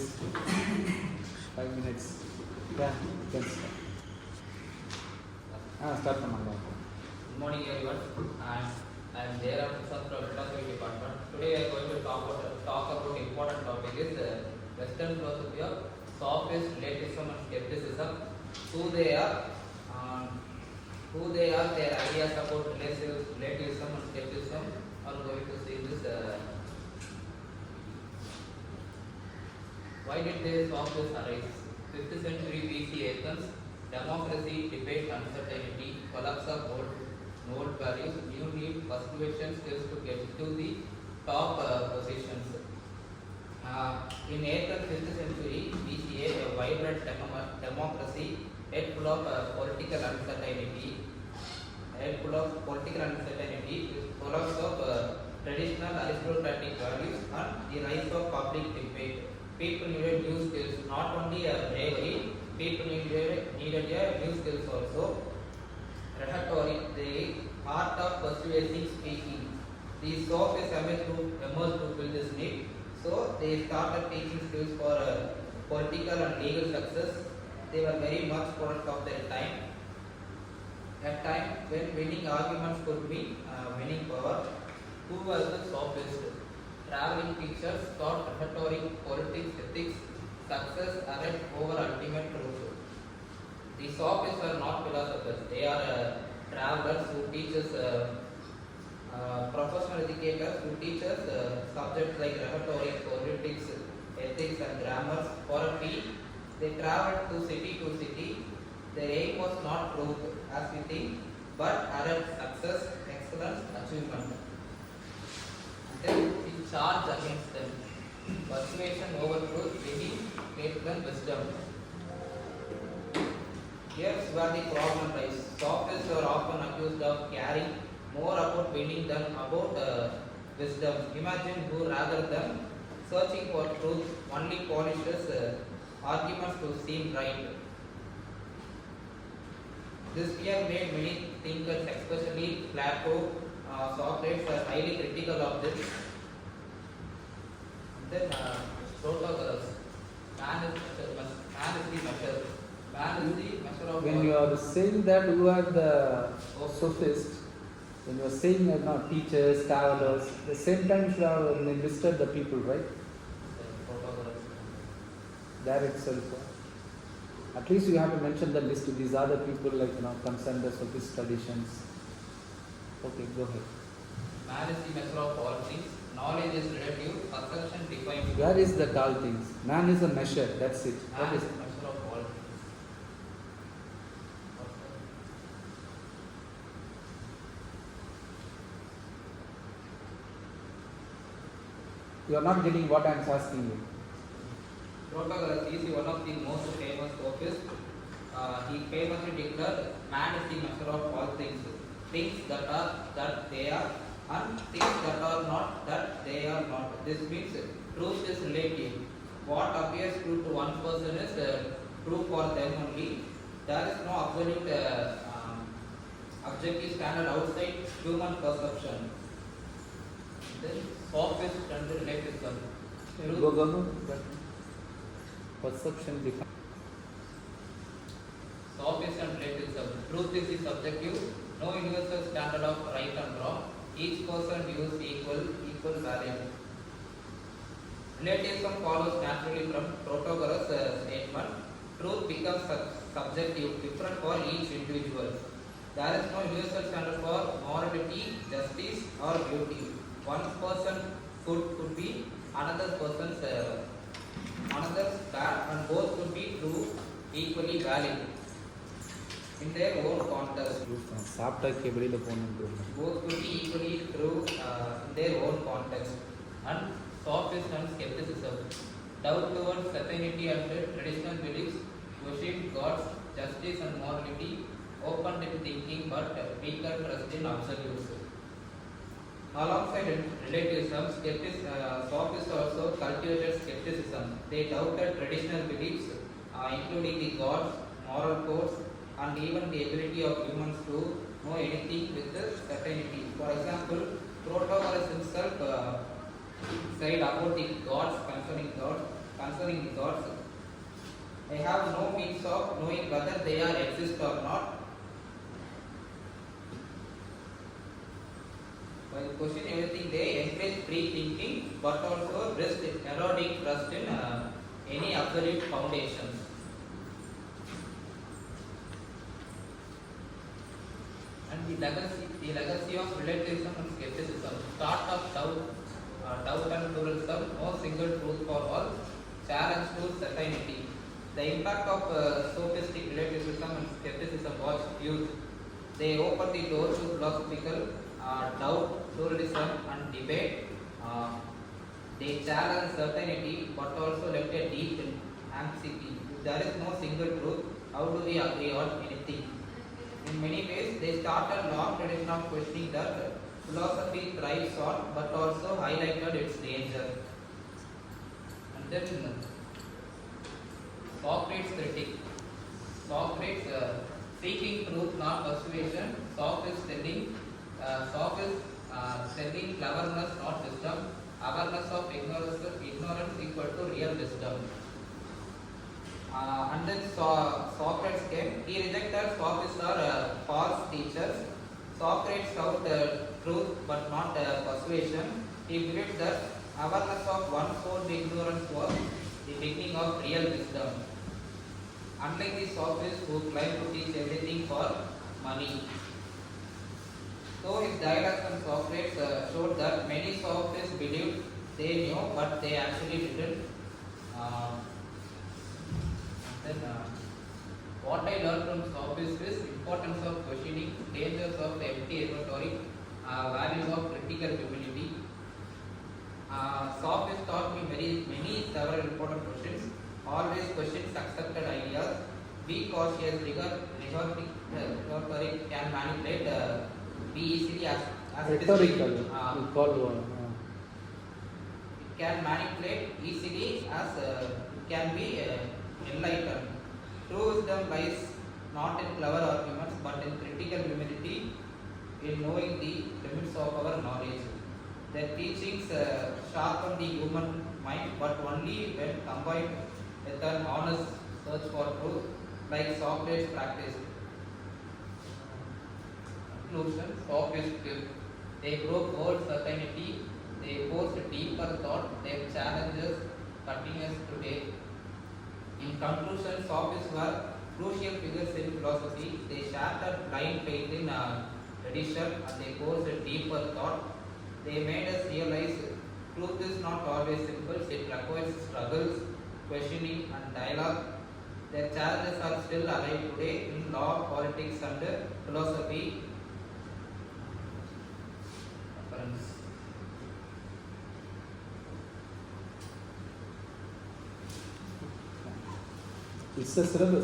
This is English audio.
just 5 minutes. Yeah, you can start. Start from Manga. Good morning everyone. I am there Prasad from Philosophy Department. Today we are going to talk about important topic is Western philosophy of Sophists, Relativism and Skepticism. Who they are, their ideas about relativism and skepticism are going to see this. Why did the Sophists arise? 5th century BC Athens, democracy, debate, uncertainty, collapse of old values, new need, persuasion skills to get to the top positions. In Athens 5th century BCA, a vibrant democracy, yet full of political uncertainty, collapse of traditional aristocratic values and the rise of public debate. People needed new skills, not only bravery, people needed new skills also. Rhetoric, the art of persuasive speaking. The Sophists emerged to fill this need. So they started teaching skills for political and legal success. They were very much product of their time. At time when winning arguments could be winning power. Who was the Sophist? Traveling teachers taught rhetoric, politics, ethics, success, arrest over ultimate truth. The Sophists are not philosophers. They are travelers who teach us, professional educators who teach us subjects like rhetoric, politics, ethics and grammar for a fee. They traveled to city. Their aim was not truth as we think, but arrest success, excellence, achievement. Then we charge against them. Persuasion over truth, winning, faith and wisdom. Here's where the problem lies. Sophists are often accused of caring more about winning than about wisdom. Imagine who, rather than searching for truth, only polishes arguments to seem right. This fear made many thinkers, especially Plato, Socrates, are highly critical of this. Then Protagoras, man is the measure of when you are saying that who are the Sophists, when you are saying not teachers, travelers, at the same time you should have listed the people, right? There itself. At least you have to mention the list. These are the people concerned the Sophist traditions. Okay, go ahead. Man is the measure of all things. Knowledge is relative. Perception defines. Where is the all things? Man is a measure. That's it. Man is the measure of all things. You are not getting what I am asking you. Protagoras is one of the most famous sophists. He famously declared, man is the measure of all things. Things that are that they are, and things that are not that they are not. This means truth is relative. What appears true to one person is true for them only. There is no absolute objective standard outside human perception. Then sophist and relativism. Go. Perception becomes. Sophist and relativism. Truth is subjective. No universal standard of right and wrong. Each person views equal value. Relativism follows naturally from Protagoras' statement. Truth becomes subjective, different for each individual. There is no universal standard for morality, justice, or beauty. One person's good could be another's bad, and both could be true, equally valid in their own context. Both could be equally true in their own context. And Sophists and Skepticism. Doubt towards certainty and traditional beliefs, worship gods, justice and morality, open-ended thinking but weaker trust in absolutes. Alongside relativism, Sophists also cultivated skepticism. They doubted traditional beliefs, including the gods, moral codes, and even the ability of humans to know anything with certainty. For example, Protagoras himself said about the gods concerning answering the thoughts. They have no means of knowing whether they are exist or not. While questioning everything, they encourage free thinking, but also risk eroding trust in any absolute foundations. And the legacy of relativism and skepticism, start of doubt and pluralism, no single truth for all, challenge to certainty. The impact of sophistic relativism and skepticism was huge. They opened the door to philosophical doubt, pluralism, and debate. They challenged certainty, but also left a deep anxiety. If there is no single truth, how do we agree on anything? In many ways, they started a long tradition of questioning that philosophy thrives on, but also highlighted its danger. And then Socrates' critique. Socrates seeking truth, not persuasion. Sophists telling cleverness, not wisdom. Awareness of ignorance equal to real wisdom. And then Socrates came. He rejected Sophists are false teachers. Socrates taught truth but not persuasion. He believed that awareness of one's own ignorance was the beginning of real wisdom. Unlike the Sophists who claim to teach everything for money. So his dialogues on Socrates showed that many Sophists believed they knew, but they actually didn't. What I learned from Sophists is importance of questioning, dangers of empty rhetoric, values of critical humility. Sophists taught me several important questions. Always question accepted ideas. Be cautious. Rhetoric can manipulate. Be easily as Rhetorical. We call one. It can manipulate easily as it can be enlightened. True wisdom lies not in clever arguments but in critical humility, in knowing the limits of our knowledge. Their teachings sharpen the human mind, but only when combined with an honest search for truth, like Socrates practiced. Conclusion: Sophists, they broke old certainty, they forced deeper thought, their challenges continuous today. In conclusion, Sophists were crucial figures in philosophy. They shattered blind faith in tradition and they forced a deeper thought. They made us realize truth is not always simple, it requires struggles, questioning, and dialogue. Their challenges are still alive today in law, politics, and philosophy. It's a syllabus.